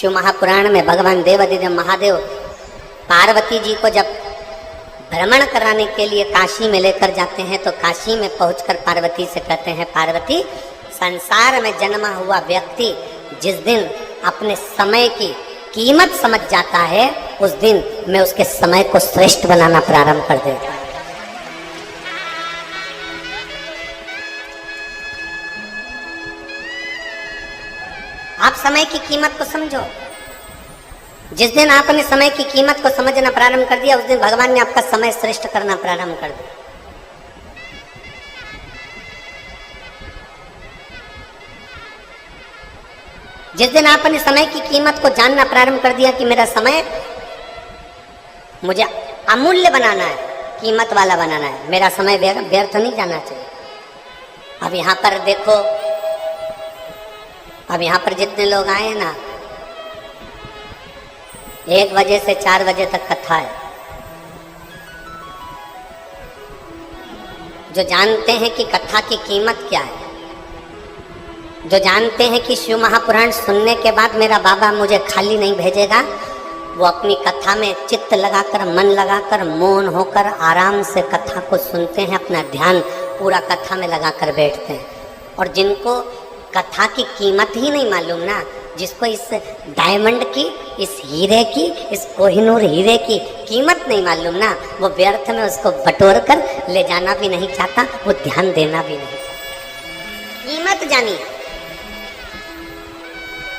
शिव महापुराण में भगवान देवाधिदेव महादेव पार्वती जी को जब भ्रमण कराने के लिए काशी में लेकर जाते हैं तो काशी में पहुंचकर पार्वती से कहते हैं, पार्वती, संसार में जन्मा हुआ व्यक्ति जिस दिन अपने समय की कीमत समझ जाता है उस दिन मैं उसके समय को श्रेष्ठ बनाना प्रारंभ कर देता हूं। आप समय की कीमत को समझो। जिस दिन आपने समय की कीमत को समझना प्रारंभ कर दिया उस दिन भगवान ने आपका समय श्रेष्ठ करना प्रारंभ कर दिया। जिस दिन आपने समय की कीमत को जानना प्रारंभ कर दिया कि मेरा समय मुझे अमूल्य बनाना है, कीमत वाला बनाना है, मेरा समय व्यर्थ नहीं जाना चाहिए। अब यहाँ पर देखो, अब यहाँ पर जितने लोग आए ना, 1 बजे से 4 बजे तक कथा है। जो जानते हैं कि कथा की कीमत क्या है, जो जानते हैं कि शिव महापुराण सुनने के बाद मेरा बाबा मुझे खाली नहीं भेजेगा, वो अपनी कथा में चित्त लगाकर, मन लगाकर, मौन होकर आराम से कथा को सुनते हैं, अपना ध्यान पूरा कथा में लगाकर बैठते हैं। और जिनको कथा की कीमत ही नहीं मालूम ना, जिसको इस डायमंड की, इस हीरे की, इस कोहिनूर हीरे की कीमत नहीं मालूम ना, वो व्यर्थ में उसको बटोर कर ले जाना भी नहीं चाहता, वो ध्यान देना भी नहीं चाहता। कीमत जानिए।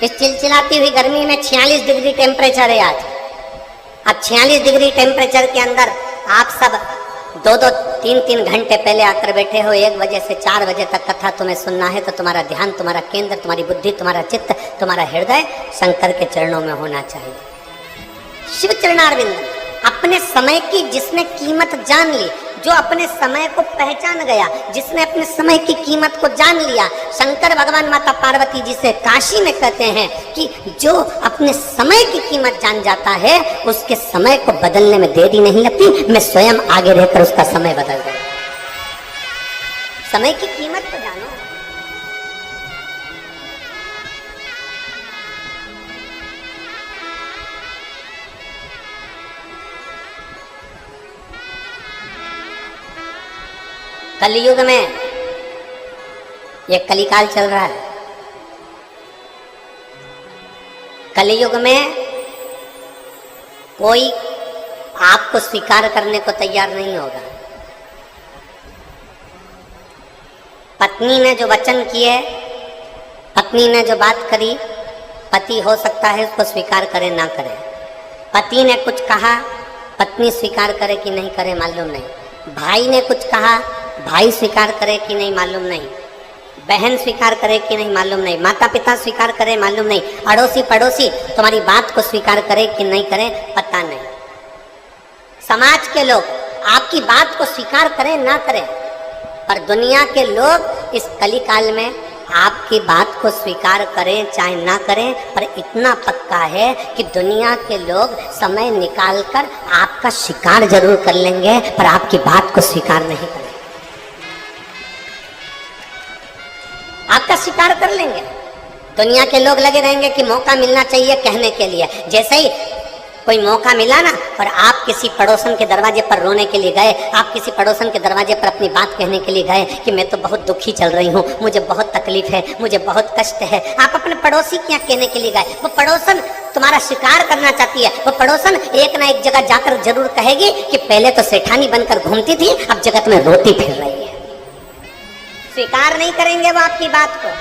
इस चिलचिलाती हुई गर्मी में 46 डिग्री टेम्परेचर है आज। अब 46 डिग्री टेम्परेचर के अंदर आप सब 2-2, 3-3 घंटे पहले आकर बैठे हो। 1 बजे से 4 बजे तक कथा तुम्हें सुनना है तो तुम्हारा ध्यान, तुम्हारा केंद्र, तुम्हारी बुद्धि, तुम्हारा चित्त, तुम्हारा हृदय शंकर के चरणों में होना चाहिए। शिव चरणारविंद। अपने समय की जिसने कीमत जान ली, जो अपने समय को पहचान गया, जिसने अपने समय की कीमत को जान लिया, शंकर भगवान माता पार्वती जी से काशी में कहते हैं कि जो अपने समय की कीमत जान जाता है उसके समय को बदलने में देरी नहीं लगती, मैं स्वयं आगे रहकर उसका समय बदल दूं। समय की कीमत को जानो। कलयुग में ये कलिकाल चल रहा है। कलयुग में कोई आपको स्वीकार करने को तैयार नहीं होगा। पत्नी ने जो वचन किए, पत्नी ने जो बात करी, पति हो सकता है उसको स्वीकार करे ना करे। पति ने कुछ कहा, पत्नी स्वीकार करे कि नहीं करे मालूम नहीं। भाई ने कुछ कहा, भाई स्वीकार करे कि नहीं मालूम नहीं। बहन स्वीकार करे कि नहीं मालूम नहीं। माता पिता स्वीकार करे मालूम नहीं। अड़ोसी पड़ोसी तुम्हारी बात को स्वीकार करे कि नहीं करे पता नहीं। समाज के लोग आपकी बात को स्वीकार करें ना करें, पर दुनिया के लोग इस कलिकाल में आपकी बात को स्वीकार करें चाहे ना करें, पर इतना पक्का है कि दुनिया के लोग समय निकालकर आपका शिकार जरूर कर लेंगे, पर आपकी बात को स्वीकार नहीं करेंगे। आपका शिकार कर लेंगे। दुनिया के लोग लगे रहेंगे कि मौका मिलना चाहिए कहने के लिए। जैसे ही कोई मौका मिला ना और आप किसी पड़ोसन के दरवाजे पर रोने के लिए गए, आप किसी पड़ोसन के दरवाजे पर अपनी बात कहने के लिए गए कि मैं तो बहुत दुखी चल रही हूँ, मुझे बहुत तकलीफ है, मुझे बहुत कष्ट है, आप अपने पड़ोसी के यहाँ कहने के लिए गए। वो पड़ोसन तुम्हारा शिकार करना चाहती है। वो पड़ोसन एक ना एक जगह जाकर जरूर कहेगी कि पहले तो सेठानी बनकर घूमती थी, अब जगत में रोती फिर रही है। स्वीकार नहीं करेंगे वो आपकी बात को,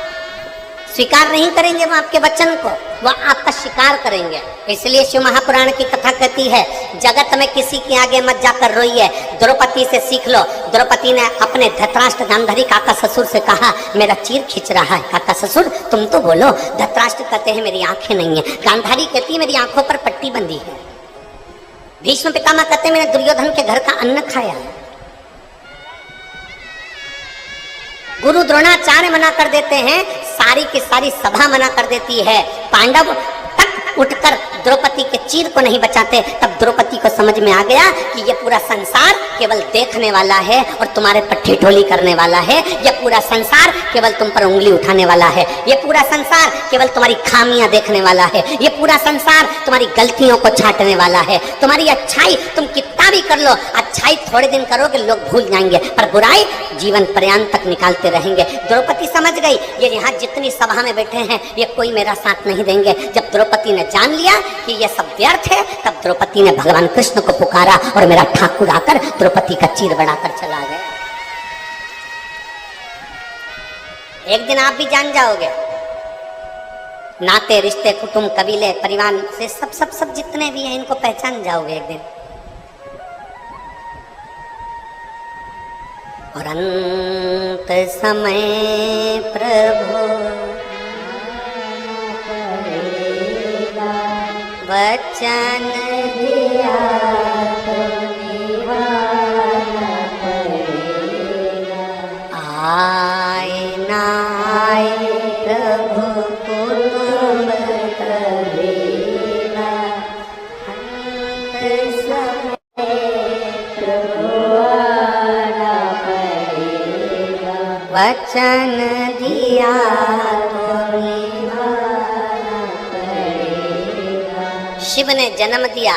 स्वीकार नहीं करेंगे वो आपके वचन को, वो आपका शिकार करेंगे। इसलिए शिव महापुराण की कथा कहती है, जगत में किसी के आगे मत जाकर रोइए, द्रौपदी से सीख लो। द्रौपदी ने अपने धृतराष्ट्र गांधारी काका ससुर से कहा, मेरा चीर खींच रहा है। काका ससुर तुम तो बोलो। धृतराष्ट्र कहते हैं मेरी आंखें नहीं है। गांधारी कहती है मेरी आंखों पर पट्टी बंधी है। भीष्म पितामह कहते हैं मैंने दुर्योधन के घर का अन्न खाया है। गुरु द्रोणाचार्य मना कर देते हैं, सारी की सारी सभा मना कर देती है। पांडव तक उठकर द्रौपदी के चीर को नहीं बचाते, तब द्रौपदी को समझ में आ गया कि ये पूरा संसार केवल देखने वाला है और तुम्हारे पर ठिठोली करने वाला है। ये पूरा संसार केवल तुम पर उंगली उठाने वाला है। ये पूरा संसार केवल तुम्हारी खामियां देखने वाला है। ये पूरा संसार तुम्हारी गलतियों को छांटने वाला है। तुम्हारी अच्छाई तुम कितना भी कर लो, अच्छाई थोड़े दिन करोगे लोग भूल जाएंगे, पर बुराई जीवन पर्यंत तक निकालते रहेंगे। द्रौपदी समझ गई ये यहाँ जितनी सभा में बैठे हैं ये कोई मेरा साथ नहीं देंगे। जब द्रौपदी ने जान लिया कि ये सब व्यर्थ है, तब द्रौपदी ने भगवान कृष्ण को पुकारा और मेरा ठाकुर आकर द्रौपदी का चीर बढ़ाकर चला गया। एक दिन आप भी जान जाओगे, नाते रिश्ते कुटुंब कबीले परिवार से सब जितने भी हैं इनको पहचान जाओगे एक दिन। और अंत समय प्रभु वचन दिया तो निभाना पड़ेगा। आए ना आए प्रभु कुटुंब कबीला, अंत समय प्रभु आना पड़ेगा। वचन दिया तो निभाना पड़ेगा। शिव ने जन्म दिया,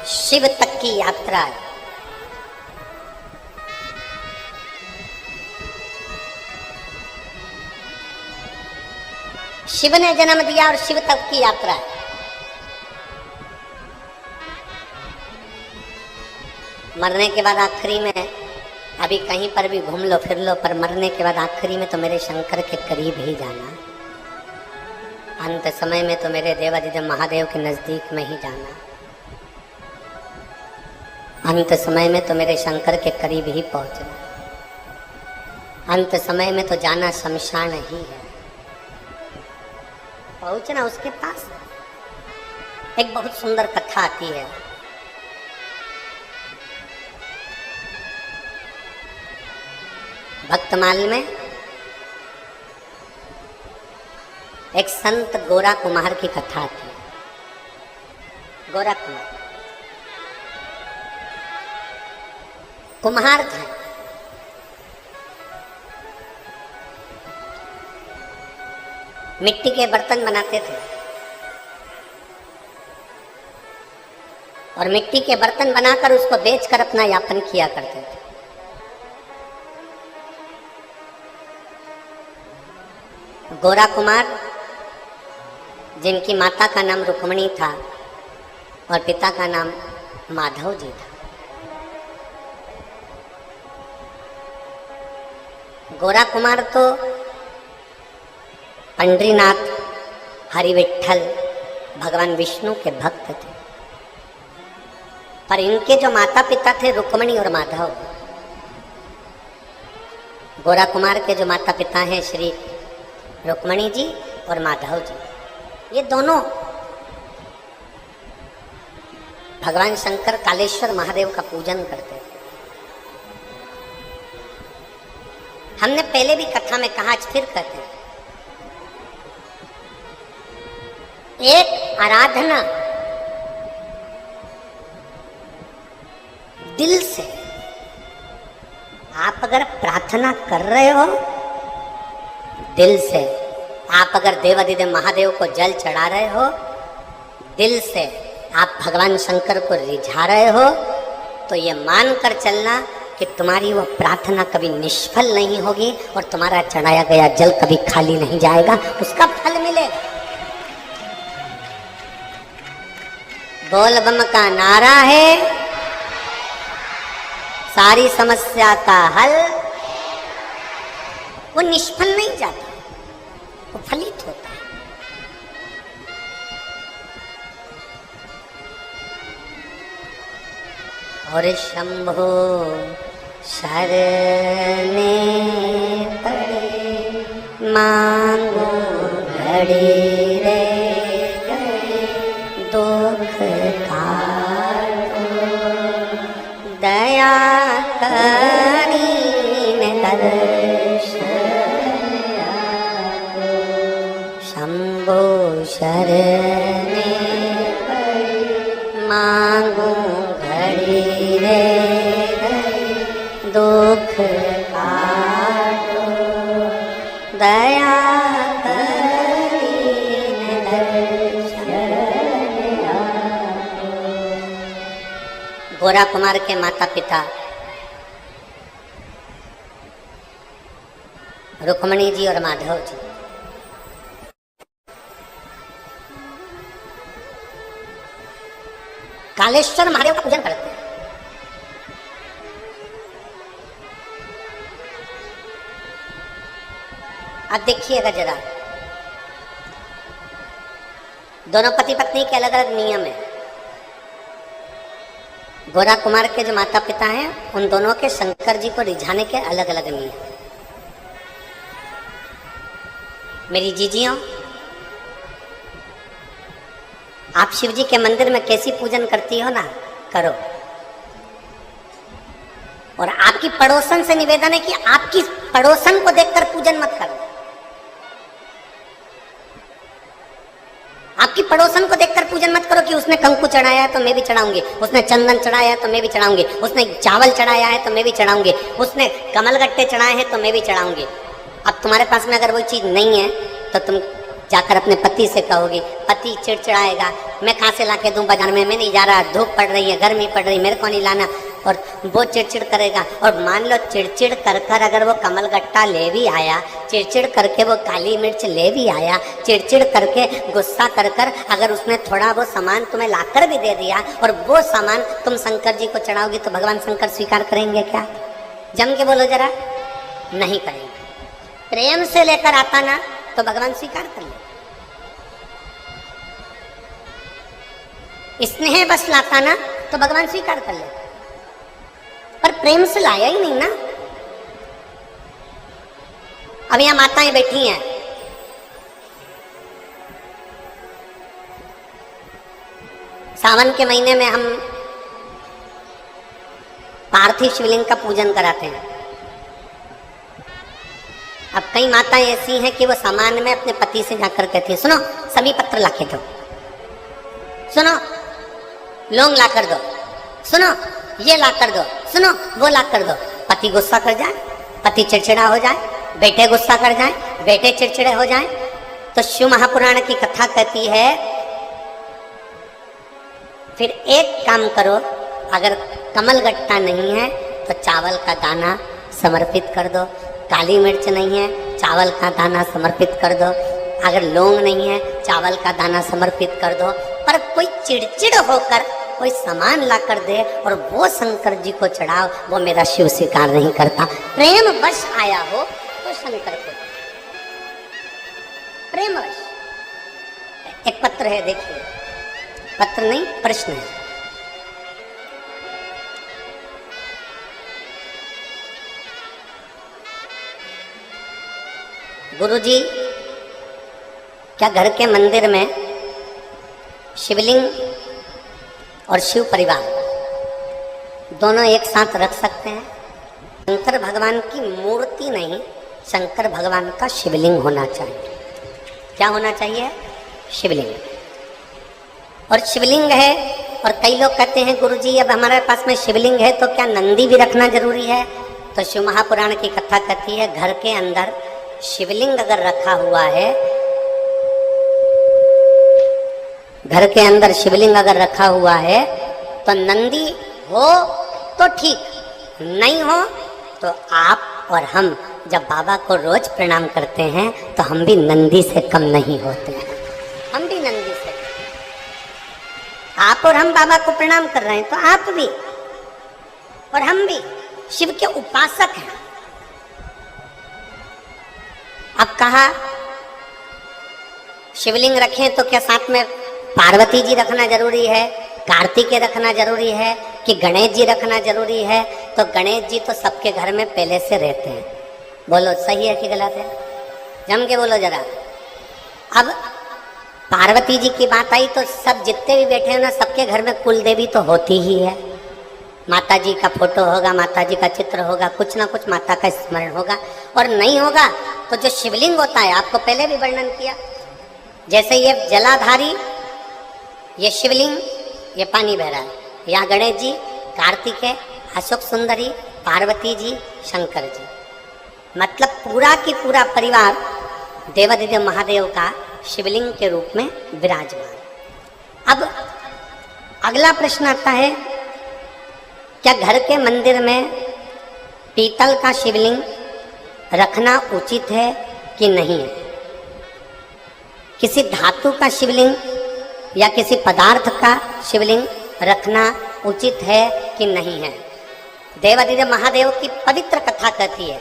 शिव तक की यात्रा है। शिव ने जन्म दिया और शिव तक की यात्रा है। मरने के बाद आखिरी में अभी कहीं पर भी घूम लो फिर लो, पर मरने के बाद आखिरी में तो मेरे शंकर के करीब ही जाना। अंत समय में तो मेरे देवाधिदेव महादेव के नजदीक में ही जाना। अंत समय में तो मेरे शंकर के करीब ही पहुंचना। अंत समय में तो जाना शमशान ही है, पहुंचना उसके पास। एक बहुत सुंदर कथा आती है। भक्तमाल में एक संत गोरा कुमार की कथा आती है। गोरा कुम्हार था। मिट्टी के बर्तन बनाते थे और मिट्टी के बर्तन बनाकर उसको बेचकर अपना यापन किया करते थे। गोरा कुमार, जिनकी माता का नाम रुक्मणी था और पिता का नाम माधव जी था। गोरा कुमार तो पंडरीनाथ, हरिविठल, भगवान विष्णु के भक्त थे, पर इनके जो माता पिता थे रुक्मणी और माधव। गोरा कुमार के जो माता पिता हैं श्री रुक्मणी जी और माधव जी, ये दोनों भगवान शंकर कालेश्वर महादेव का पूजन करते थे। हमने पहले भी कथा में कहा, आज फिर कहते हैं, एक आराधना दिल से आप अगर प्रार्थना कर रहे हो, दिल से आप अगर देवाधिदेव महादेव को जल चढ़ा रहे हो, दिल से आप भगवान शंकर को रिझा रहे हो, तो ये मान कर चलना कि तुम्हारी वो प्रार्थना कभी निष्फल नहीं होगी और तुम्हारा चढ़ाया गया जल कभी खाली नहीं जाएगा, उसका फल मिलेगा। बोल बम का नारा है, सारी समस्या का हल। वो निष्फल नहीं जाता, वो फलित होता है। और शंभो शरणे पड़े, मांगो घड़ी रे गए, दुख काटो दया करीन दर्शन। शंभो शरणे मांगू घड़ी रे घड़ी दुख काटो दया करीने दर्शन आपो। गोरा कुमार के माता पिता रुक्मणी जी और माधव जी कालेश्वर महादेव का पूजन करते हैं। अब देखिएगा जरा, दोनों पति पत्नी के अलग अलग नियम है। गोरा कुमार के जो माता पिता हैं उन दोनों के शंकर जी को रिझाने के अलग अलग नियम। मेरी जीजियों, आप शिव जी के मंदिर में कैसी पूजन करती हो ना, करो। और आपकी पड़ोसन से निवेदन है कि आपकी पड़ोसन को देखकर पूजन मत करो। आपकी पड़ोसन को देखकर पूजन मत करो कि उसने कंकु चढ़ाया है तो मैं भी चढ़ाऊंगी, उसने चंदन चढ़ाया है तो मैं भी चढ़ाऊंगी, उसने चावल चढ़ाया है तो मैं भी चढ़ाऊंगी, उसने कमलगट्टे चढ़ाए हैं तो मैं भी चढ़ाऊंगी। अब तुम्हारे पास में अगर वो चीज नहीं है तो तुम जाकर अपने पति से कहोगी, पति चिड़चिड़ाएगा, मैं कहाँ से लाके दूं बाजार में, मैं नहीं जा रहा, धूप पड़ रही है, गर्मी पड़ रही, मेरे को नहीं लाना। और वो चिड़चिड़ करेगा। और मान लो चिड़चिड़ कर कर अगर वो कमलगट्टा ले भी आया, चिड़चिड़ करके वो काली मिर्च ले भी आया, चिड़चिड़ करके गुस्सा कर कर अगर उसने थोड़ा वो सामान तुम्हें लाकर भी दे दिया और वो सामान तुम शंकर जी को चढ़ाओगी तो भगवान शंकर स्वीकार करेंगे क्या? जम के बोलो जरा, नहीं करेंगे। प्रेम से लेकर आता ना तो भगवान स्वीकार कर ले, स्नेह बस लाता ना तो भगवान स्वीकार कर ले, पर प्रेम से लाया ही नहीं ना। अब यहां माताएं बैठी हैं, सावन के महीने में हम पार्थिव शिवलिंग का पूजन कराते हैं। अब कई माताएं ऐसी हैं कि वो सामान में अपने पति से जाकर कहती है, सुनो सभी पत्र ला के दो, सुनो लौंग ला कर दो, सुनो ये ला कर दो, सुनो वो ला कर दो। पति गुस्सा कर जाए, पति चिड़चिड़ा हो जाए, बेटे गुस्सा कर जाए, बेटे चिड़चिड़े हो जाए। तो शिव महापुराण की कथा कहती है फिर एक काम करो, अगर कमलगट्टा नहीं है तो चावल का दाना समर्पित कर दो, काली मिर्च नहीं है चावल का दाना समर्पित कर दो, अगर लौंग नहीं है चावल का दाना समर्पित कर दो। पर कोई चिड़चिड़ होकर कोई सामान ला कर दे और वो शंकर जी को चढ़ाओ, वो मेरा शिव स्वीकार नहीं करता। प्रेम वश आया हो तो शंकर को, प्रेम वश। एक पत्र है, देखिए, पत्र नहीं प्रश्न है। गुरुजी, क्या घर के मंदिर में शिवलिंग और शिव परिवार दोनों एक साथ रख सकते हैं? शंकर भगवान की मूर्ति नहीं, शंकर भगवान का शिवलिंग होना चाहिए। क्या होना चाहिए? शिवलिंग। और शिवलिंग है, और कई लोग कहते हैं गुरुजी अब हमारे पास में शिवलिंग है तो क्या नंदी भी रखना जरूरी है? तो शिव महापुराण की कथा कहती है घर के अंदर शिवलिंग अगर रखा हुआ है, घर के अंदर शिवलिंग अगर रखा हुआ है तो नंदी हो तो ठीक, नहीं हो तो आप और हम जब बाबा को रोज प्रणाम करते हैं तो हम भी नंदी से कम नहीं होते हैं। हम भी नंदी से, आप और हम बाबा को प्रणाम कर रहे हैं तो आप भी और हम भी शिव के उपासक हैं। अब कहा शिवलिंग रखें तो क्या साथ में पार्वती जी रखना जरूरी है, कार्तिकेय रखना जरूरी है कि गणेश जी रखना जरूरी है? तो गणेश जी तो सबके घर में पहले से रहते हैं। बोलो सही है कि गलत है? जम के बोलो जरा। अब पार्वती जी की बात आई तो सब जितने भी बैठे हैं ना, सबके घर में कुल देवी तो होती ही है। माता जी का फोटो होगा, माता जी का चित्र होगा, कुछ ना कुछ माता का स्मरण होगा। और नहीं होगा तो जो शिवलिंग होता है, आपको पहले भी वर्णन किया, जैसे ये जलाधारी, ये शिवलिंग ये पानी बह रहा है, यहाँ गणेश जी, कार्तिकेय, अशोक सुंदरी, पार्वती जी, शंकर जी, मतलब पूरा की पूरा परिवार देवादिदेव महादेव का शिवलिंग के रूप में विराजमान। अब अगला प्रश्न आता है, क्या घर के मंदिर में पीतल का शिवलिंग रखना उचित है कि नहीं है? किसी धातु का शिवलिंग या किसी पदार्थ का शिवलिंग रखना उचित है कि नहीं है? देवादिदेव महादेव की पवित्र कथा कहती है,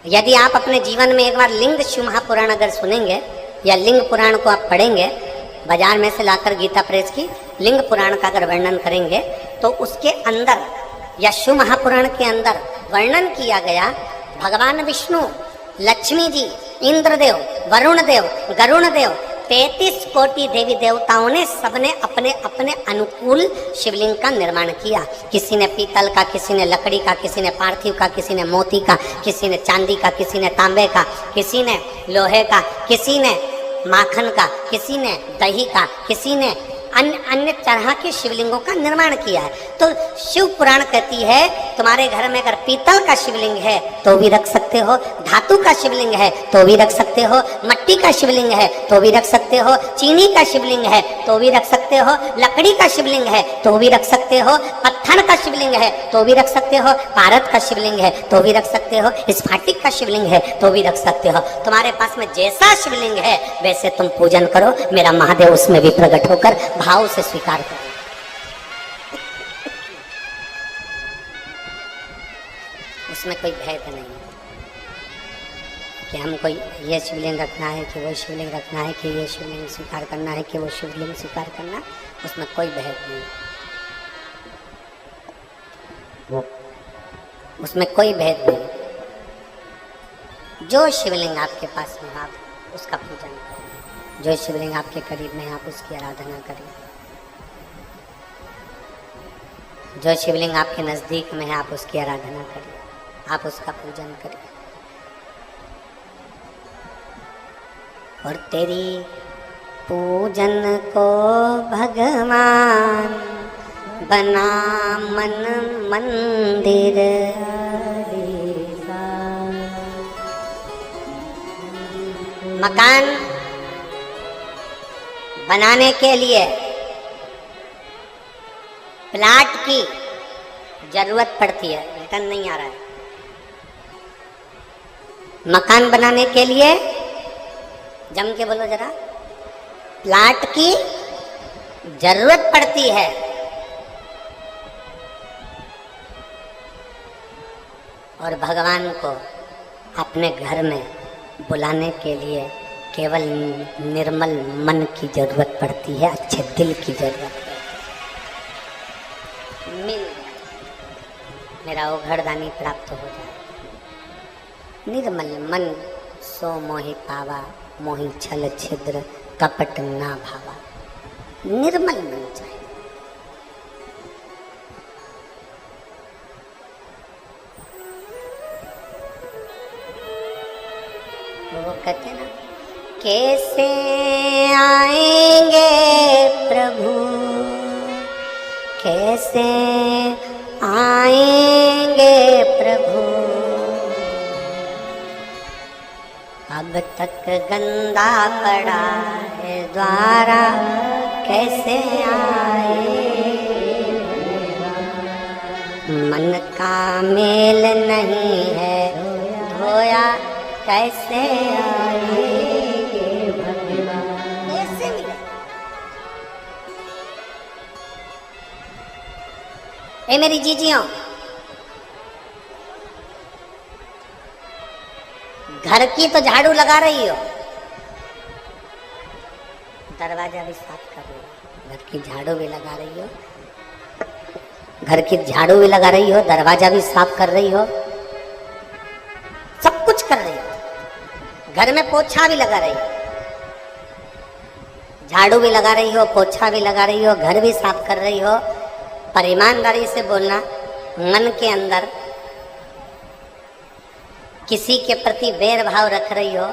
यदि आप अपने जीवन में एक बार लिंग शिव महापुराण अगर सुनेंगे या लिंग पुराण को आप पढ़ेंगे, बाजार में से लाकर गीता प्रेस की लिंग पुराण का अगर वर्णन करेंगे तो उसके अंदर या शिव महापुराण के अंदर वर्णन किया गया भगवान विष्णु, लक्ष्मी जी, इंद्रदेव, वरुण देव, गरुण देव, 33 कोटि देवी देवताओं ने सबने अपने अपने अनुकूल शिवलिंग का निर्माण किया। किसी ने पीतल का, किसी ने लकड़ी का, किसी ने पार्थिव का, किसी ने मोती का, किसी ने चांदी का, किसी ने तांबे का, किसी ने लोहे का, किसी ने माखन का, किसी ने दही का, किसी ने अन्य अन्य तरह के शिवलिंगों का निर्माण किया है। तो शिव पुराण कहती है तुम्हारे घर में अगर पीतल का शिवलिंग है तो भी रख सकते हो, धातु का शिवलिंग है तो भी रख सकते हो, मट्टी का शिवलिंग है तो भी रख सकते हो, चीनी का शिवलिंग है तो भी रख सकते हो, लकड़ी का शिवलिंग है तो भी रख सकते हो, पत्थर का शिवलिंग है तो भी रख सकते हो, पारद का शिवलिंग है तो भी रख सकते हो, स्फटिक का शिवलिंग है तो भी रख सकते हो। तुम्हारे पास में जैसा शिवलिंग है वैसे तुम पूजन करो, मेरा महादेव उसमें भी प्रकट होकर भाव से स्वीकार करो। उसमें कोई भेद नहीं कि हमको ये शिवलिंग रखना है कि वो शिवलिंग रखना है, कि ये शिवलिंग स्वीकार करना है कि वो शिवलिंग स्वीकार करना है, उसमें कोई भेद नहीं, उसमें कोई भेद नहीं। जो शिवलिंग आपके पास में आप उसका पूजन करें, जो शिवलिंग आपके करीब में आप उसकी आराधना करें, जो शिवलिंग आपके नज़दीक में है आप उसकी आराधना करें, आप उसका पूजन करें। और तेरी पूजन को भगवान बना मन मंदिर, मकान बनाने के लिए प्लाट की जरूरत पड़ती है, रिटर्न नहीं आ रहा है। मकान बनाने के लिए जम के बोलो जरा, प्लाट की जरूरत पड़ती है। और भगवान को अपने घर में बुलाने के लिए केवल निर्मल मन की जरूरत पड़ती है, अच्छे दिल की जरूरत है। मिल मेरा ओघड़दानी प्राप्त हो जाए। निर्मल मन सो मोहि पावा, मोहि छल छिद्र कपट ना भावा। निर्मल मन चाहिए। वो कहते ना, कैसे आएंगे प्रभु, कैसे आएंगे प्रभु, अब तक गंदा पड़ा है द्वारा, कैसे आए। मन का मेल नहीं है धोया, कैसे आएंगे भगवान। कैसे मिले? ए मेरी जीजियों, घर की तो झाड़ू लगा रही हो, दरवाजा भी साफ कर रही हो, घर की झाड़ू भी लगा रही हो, घर की झाड़ू भी लगा रही हो, दरवाजा भी साफ कर रही हो, सब कुछ कर रही हो, घर में पोछा भी लगा रही हो, झाड़ू भी लगा रही हो, पोछा भी लगा रही हो, घर भी साफ कर रही हो, पर ईमानदारी से बोलना, मन के अंदर किसी के प्रति बैर भाव रख रही हो,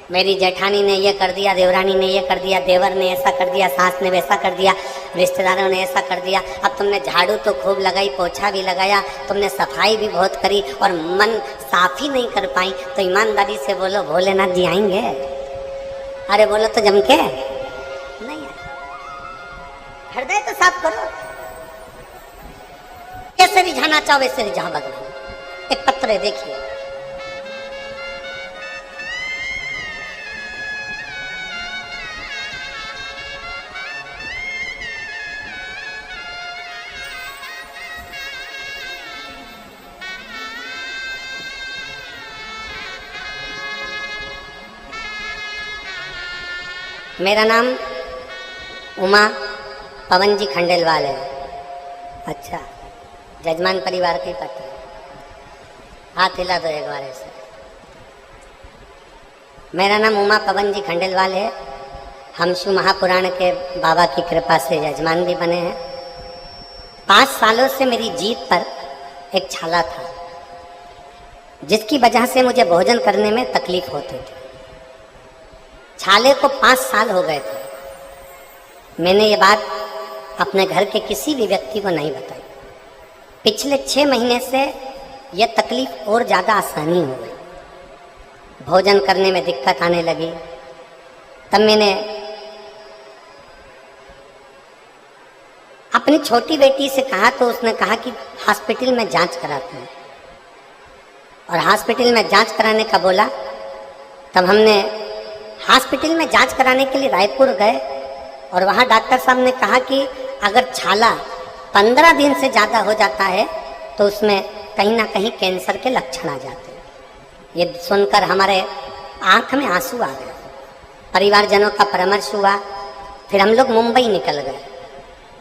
मेरी जेठानी ने ये कर दिया, देवरानी ने ये कर दिया, देवर ने ऐसा कर दिया, सास ने वैसा कर दिया, रिश्तेदारों ने ऐसा कर दिया। अब तुमने झाड़ू तो खूब लगाई, पोछा भी लगाया, तुमने सफाई भी बहुत करी और मन साफ ही नहीं कर पाई, तो ईमानदारी से बोलो भोलेनाथ जी आएंगे? अरे बोलो तो जम के नहीं आए। हृदय तो साफ करो। कैसे रिझाना चाहो वैसे रिझा भगवान। एक पत्र है, देखिए। मेरा नाम उमा पवन जी खंडेलवाल है। अच्छा, जजमान परिवार का ही पत्र। हाथ हिला दो एक बार ऐसे। मेरा नाम उमा पवन जी खंडेलवाल है। हम शिव महापुराण के बाबा की कृपा से यजमान भी बने हैं। 5 सालों से मेरी जीभ पर एक छाला था, जिसकी वजह से मुझे भोजन करने में तकलीफ होती थी। छाले को 5 साल हो गए थे। मैंने ये बात अपने घर के किसी भी व्यक्ति को नहीं बताई। पिछले 6 महीने से यह तकलीफ और ज़्यादा आसानी हो गई, भोजन करने में दिक्कत आने लगी। तब मैंने अपनी छोटी बेटी से कहा, तो उसने कहा कि हॉस्पिटल में जांच कराते हैं, और हॉस्पिटल में जांच कराने का बोला। तब हमने हॉस्पिटल में जांच कराने के लिए रायपुर गए, और वहाँ डॉक्टर साहब ने कहा कि अगर छाला 15 दिन से ज़्यादा हो जाता है तो उसमें कहीं ना कहीं कैंसर के लक्षण आ जाते हैं। ये सुनकर हमारे आँख में आंसू आ गए। परिवारजनों का परामर्श हुआ। फिर हम लोग मुंबई निकल गए,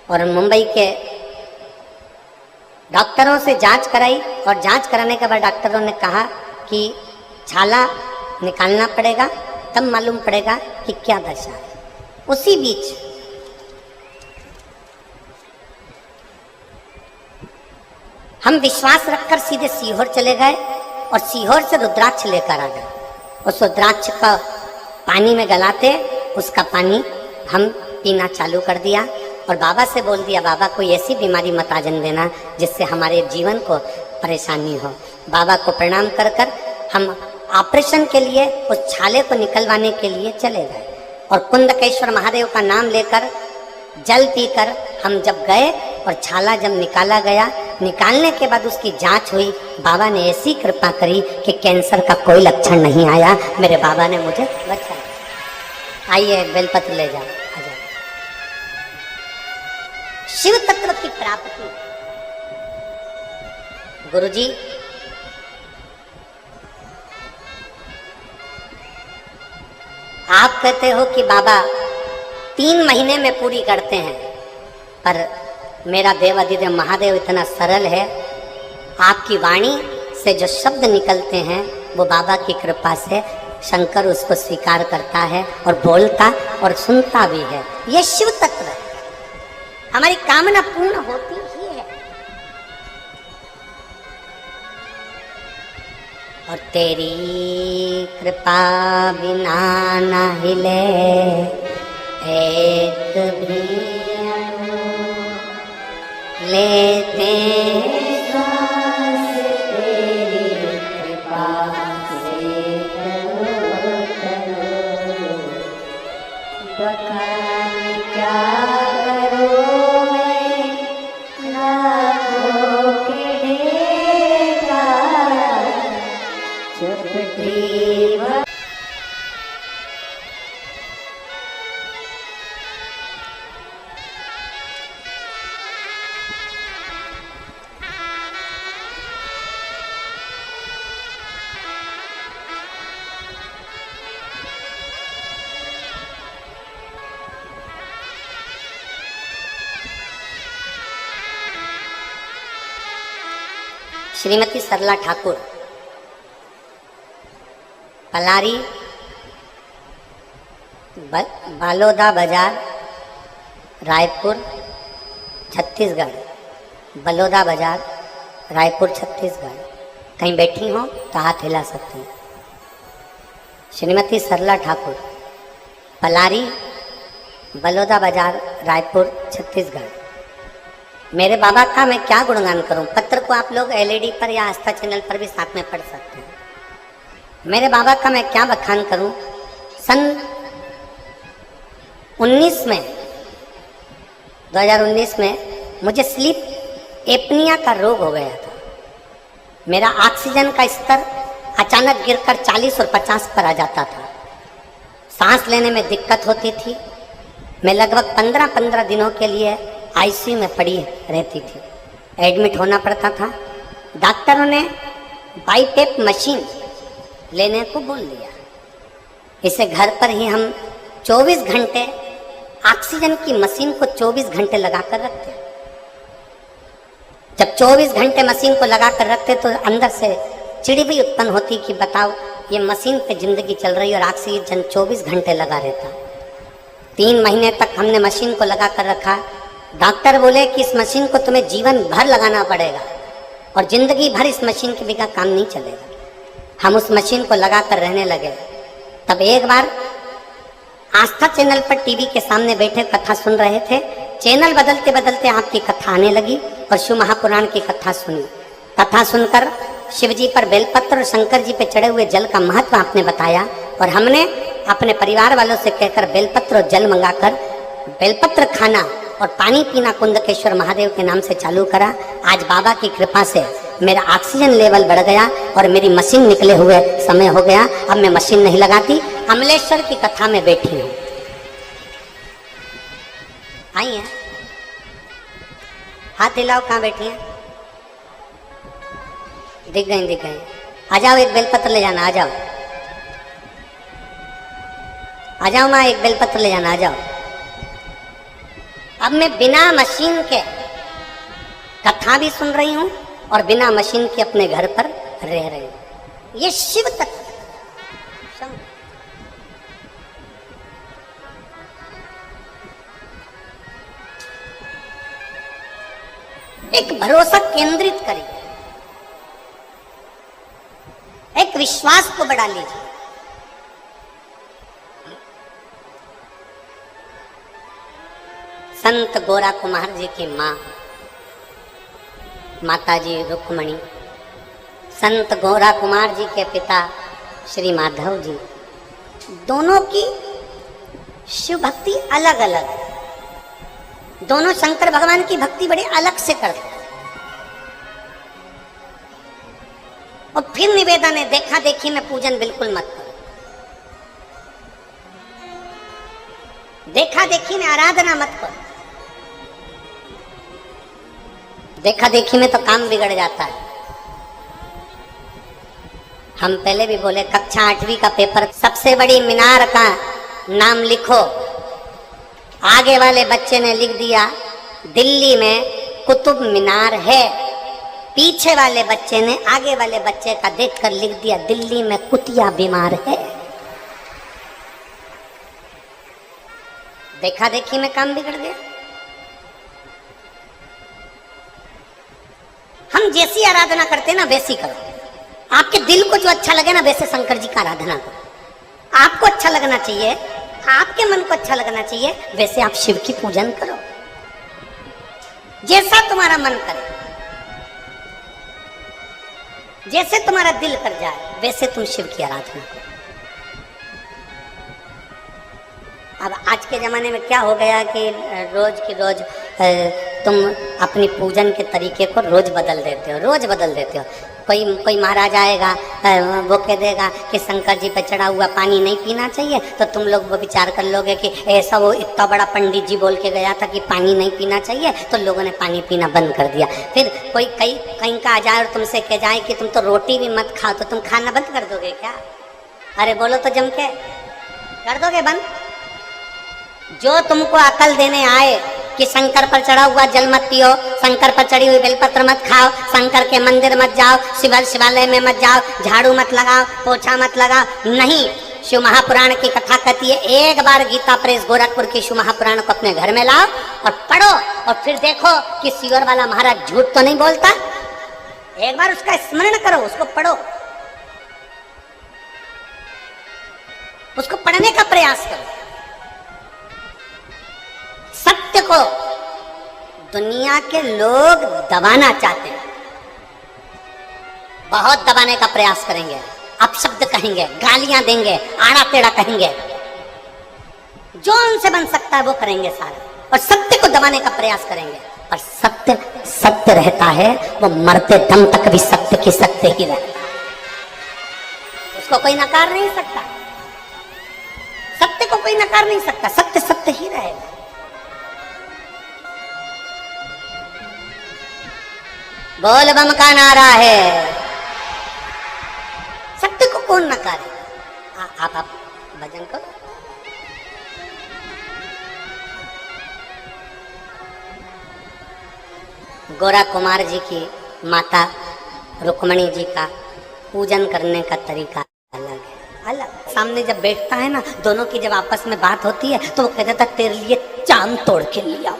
और मुंबई के डॉक्टरों से जांच कराई, और जांच कराने के बाद डॉक्टरों ने कहा कि छाला निकालना पड़ेगा, तब मालूम पड़ेगा कि क्या दशा है। उसी बीच हम विश्वास रखकर सीधे सीहोर चले गए, और सीहोर से रुद्राक्ष लेकर आ गए। उस रुद्राक्ष का पानी में गलाते उसका पानी हम पीना चालू कर दिया, और बाबा से बोल दिया, बाबा कोई ऐसी बीमारी मत आ जन देना जिससे हमारे जीवन को परेशानी हो। बाबा को प्रणाम कर कर हम ऑपरेशन के लिए उस छाले को निकलवाने के लिए चले गए, और कुंदकेश्वर महादेव का नाम लेकर जल पीकर हम जब गए, और छाला जब निकाला गया, निकालने के बाद उसकी जांच हुई। बाबा ने ऐसी कृपा करी कि कैंसर का कोई लक्षण नहीं आया। मेरे बाबा ने मुझे बचाया। आइए बेलपत्र ले जाओ। शिव तत्व की प्राप्ति। गुरुजी, आप कहते हो कि बाबा 3 महीने में पूरी करते हैं, पर मेरा देवाधिदेव महादेव इतना सरल है। आपकी वाणी से जो शब्द निकलते हैं वो बाबा की कृपा से शंकर उसको स्वीकार करता है, और बोलता और सुनता भी है। ये शिव तत्व है। हमारी कामना पूर्ण होती ही है। और तेरी कृपा बिना न हिले एक भी अणु, लेते सांस तेरी कृपा से तनो तनो, बखान क्या करो मैं लाखों के ढेरा, चुपटी भर। श्रीमती सरला ठाकुर, पलारी, बालोदा बाजार, रायपुर, छत्तीसगढ़। बलोदा बाजार, रायपुर, छत्तीसगढ़। कहीं बैठी हो तो हाथ हिला सकती हैं। श्रीमती सरला ठाकुर, पलारी, बलौदा बाजार, रायपुर, छत्तीसगढ़। मेरे बाबा का मैं क्या गुणगान करूं। पत्र को आप लोग एलईडी पर या आस्था चैनल पर भी साथ में पढ़ सकते हैं। मेरे बाबा का मैं क्या बखान करूं। सन 2019 में मुझे स्लीप एपनिया का रोग हो गया था। मेरा ऑक्सीजन का स्तर अचानक गिरकर 40 और 50 पर आ जाता था। सांस लेने में दिक्कत होती थी। मैं लगभग 15 दिनों के लिए आईसीयू में पड़ी रहती थी। एडमिट होना पड़ता था। डॉक्टरों ने बाईपेप मशीन लेने को बोल दिया। इसे घर पर ही हम 24 घंटे ऑक्सीजन की मशीन को 24 घंटे लगाकर रखते। जब 24 घंटे मशीन को लगाकर रखते तो अंदर से चिड़ी भी उत्पन्न होती कि बताओ ये मशीन पे जिंदगी चल रही और ऑक्सीजन 24 घंटे लगा रहता। 3 महीने तक हमने मशीन को लगाकर रखा। डॉक्टर बोले कि इस मशीन को तुम्हें जीवन भर लगाना पड़ेगा और जिंदगी भर इस मशीन के बिना काम नहीं चलेगा। हम उस मशीन को लगाकर रहने लगे। तब एक बार आस्था चैनल पर टीवी के सामने बैठे कथा सुन रहे थे। चैनल बदलते बदलते आपकी कथा आने लगी और शिव महापुराण की कथा सुनी। कथा सुनकर शिव जी पर बेलपत्र और शंकर जी पे चढ़े हुए जल का महत्व आपने बताया और हमने अपने परिवार वालों से कहकर बेलपत्र और जल मंगाकर बेलपत्र खाना और पानी पीना कुंदकेश्वर महादेव के नाम से चालू करा। आज बाबा की कृपा से मेरा ऑक्सीजन लेवल बढ़ गया और मेरी मशीन निकले हुए समय हो गया। अब मैं मशीन नहीं लगाती, अमलेश्वर की कथा में बैठी हूँ। आई है, हाथ हिलाओ, कहाँ बैठी हैं? दिख गई। आ जाओ, एक बेलपत्र ले जाना। आ जाओ माँ, एक बेलपत्र ले जाना। आ जाओ। अब मैं बिना मशीन के कथा भी सुन रही हूं और बिना मशीन के अपने घर पर रह रही हूं। ये शिव तत्व। एक भरोसा केंद्रित करिए, एक विश्वास को बढ़ा लीजिए। संत गोरा कुमार जी की माँ माताजी रुक्मणी, संत गोरा कुमार जी के पिता श्री माधव जी, दोनों की शिव भक्ति अलग अलग है। दोनों शंकर भगवान की भक्ति बड़े अलग से करते हैं। और फिर निवेदन है, देखा देखी में पूजन बिल्कुल मत करो। देखा देखी में आराधना मत करो। देखा देखी में तो काम बिगड़ जाता है। हम पहले भी बोले, कक्षा 8वीं का पेपर, सबसे बड़ी मीनार का नाम लिखो। आगे वाले बच्चे ने लिख दिया दिल्ली में कुतुब मीनार है। पीछे वाले बच्चे ने आगे वाले बच्चे का देखकर लिख दिया दिल्ली में कुतिया बीमार है। देखा देखी में काम बिगड़ गया। हम जैसी आराधना करते ना वैसी करो। आपके दिल को जो अच्छा लगे ना वैसे शंकर जी का आराधना करो। आपको अच्छा लगना चाहिए, आपके मन को अच्छा लगना चाहिए, वैसे आप शिव की पूजन करो। जैसा तुम्हारा मन करे, जैसे तुम्हारा दिल कर जाए वैसे तुम शिव की आराधना करो। अब आज के ज़माने में क्या हो गया कि रोज की रोज तुम अपनी पूजन के तरीके को रोज बदल देते हो। कोई महाराज आएगा, वो कह देगा कि शंकर जी पे चढ़ा हुआ पानी नहीं पीना चाहिए, तो तुम लोग वो विचार कर लोगे कि ऐसा वो इतना बड़ा पंडित जी बोल के गया था कि पानी नहीं पीना चाहिए, तो लोगों ने पानी पीना बंद कर दिया। फिर कोई कहीं का आ जाए और तुमसे कह जाए कि तुम तो रोटी भी मत खाओ, तो तुम खाना बंद कर दोगे क्या? अरे बोलो तो जम के, कर दोगे बंद? जो तुमको अकल देने आए कि शंकर पर चढ़ा हुआ जल मत पियो, शंकर पर चढ़ी हुई बेलपत्र मत खाओ, शंकर के मंदिर मत जाओ, शिवालय में मत जाओ, झाड़ू मत लगाओ, पोछा मत लगाओ, नहीं। शिव महापुराण की कथा कहती है, एक बार गीता प्रेस गोरखपुर की शिव महापुराण को अपने घर में लाओ और पढ़ो और फिर देखो कि सियोर वाला महाराज झूठ तो नहीं बोलता। एक बार उसका स्मरण करो, उसको पढ़ो। उसको पढ़ने का प्रयास करो। सत्य को दुनिया के लोग दबाना चाहते हैं, बहुत दबाने का प्रयास करेंगे, अपशब्द कहेंगे, गालियां देंगे, आड़ा टेढ़ा कहेंगे, जो उनसे बन सकता है वो करेंगे सारा, और सत्य को दबाने का प्रयास करेंगे। और सत्य सत्य रहता है, वो मरते दम तक भी सत्य की सत्य ही रहता है, उसको कोई नकार नहीं सकता, सत्य को कोई नकार नहीं सकता, सत्य सत्य ही रहेगा। बोल बम का नारा है, सत्य को कौन नकारे। आप भजन करो। गोरा कुमार जी की माता रुक्मणी जी का पूजन करने का तरीका अलग है, अलग। सामने जब बैठता है ना, दोनों की जब आपस में बात होती है तो वो कहता था तेरे लिए चांद तोड़ के लिया।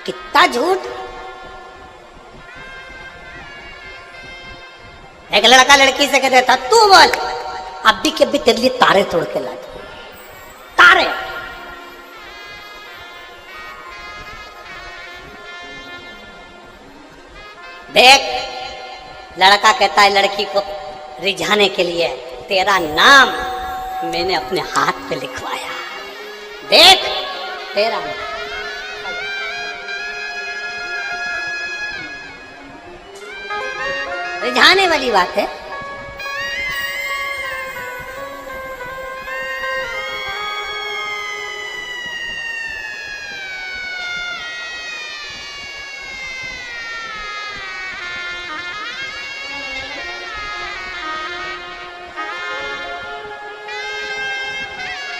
कितना झूठ। एक लड़का लड़की से कहता था तू बोल, अभी के अभी तेरे लिए तारे तोड़ के ला दो, तारे। देख, लड़का कहता है लड़की को रिझाने के लिए, तेरा नाम मैंने अपने हाथ पे लिखवाया, देख तेरा नाम। रिझाने वाली बात है।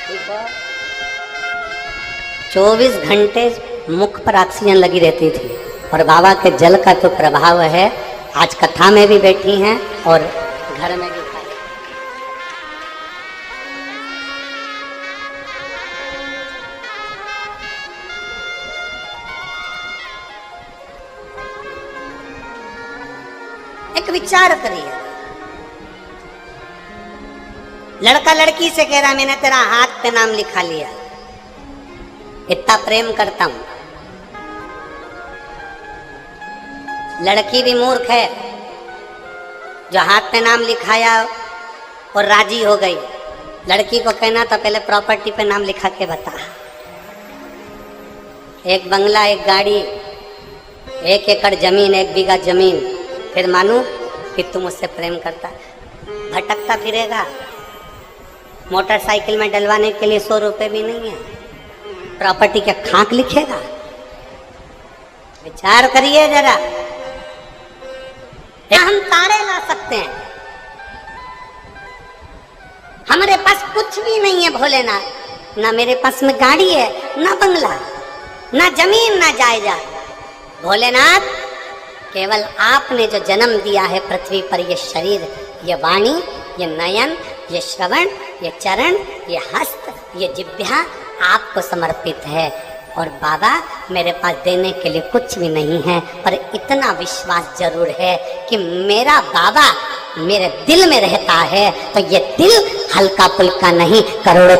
देखो, 24 घंटे मुख पर ऑक्सीजन लगी रहती थी, और बाबा के जल का तो प्रभाव है, आज कथा में भी बैठी हैं और घर में भी खाई। एक विचार करिए, लड़का लड़की से कह रहा मैंने तेरा हाथ पे नाम लिखा लिया, इतना प्रेम करता हूं। लड़की भी मूर्ख है जो हाथ पे नाम लिखाया और राजी हो गई। लड़की को कहना था पहले प्रॉपर्टी पे नाम लिखा के बता, एक बंगला, एक गाड़ी, 1 एकड़ जमीन, 1 बीघा जमीन, फिर मानू कि तुम उससे प्रेम करता। भटकता फिरेगा, मोटरसाइकिल में डलवाने के लिए 100 रुपए भी नहीं है, प्रॉपर्टी क्या खाक लिखेगा। विचार करिए जरा, हम तारे ला सकते हैं, हमारे पास कुछ भी नहीं है भोलेनाथ, ना मेरे पास में गाड़ी है, ना बंगला, ना जमीन, ना जायदाद। भोलेनाथ, केवल आपने जो जन्म दिया है पृथ्वी पर, ये शरीर, ये वाणी, ये नयन, ये श्रवण, ये चरण, ये हस्त, ये जिह्वा आपको समर्पित है। और बाबा, मेरे पास देने के लिए कुछ भी नहीं है, पर इतना विश्वास जरूर है कि मेरा बाबा मेरे दिल में रहता है, तो ये दिल हल्का फुल्का नहीं, करोड़ों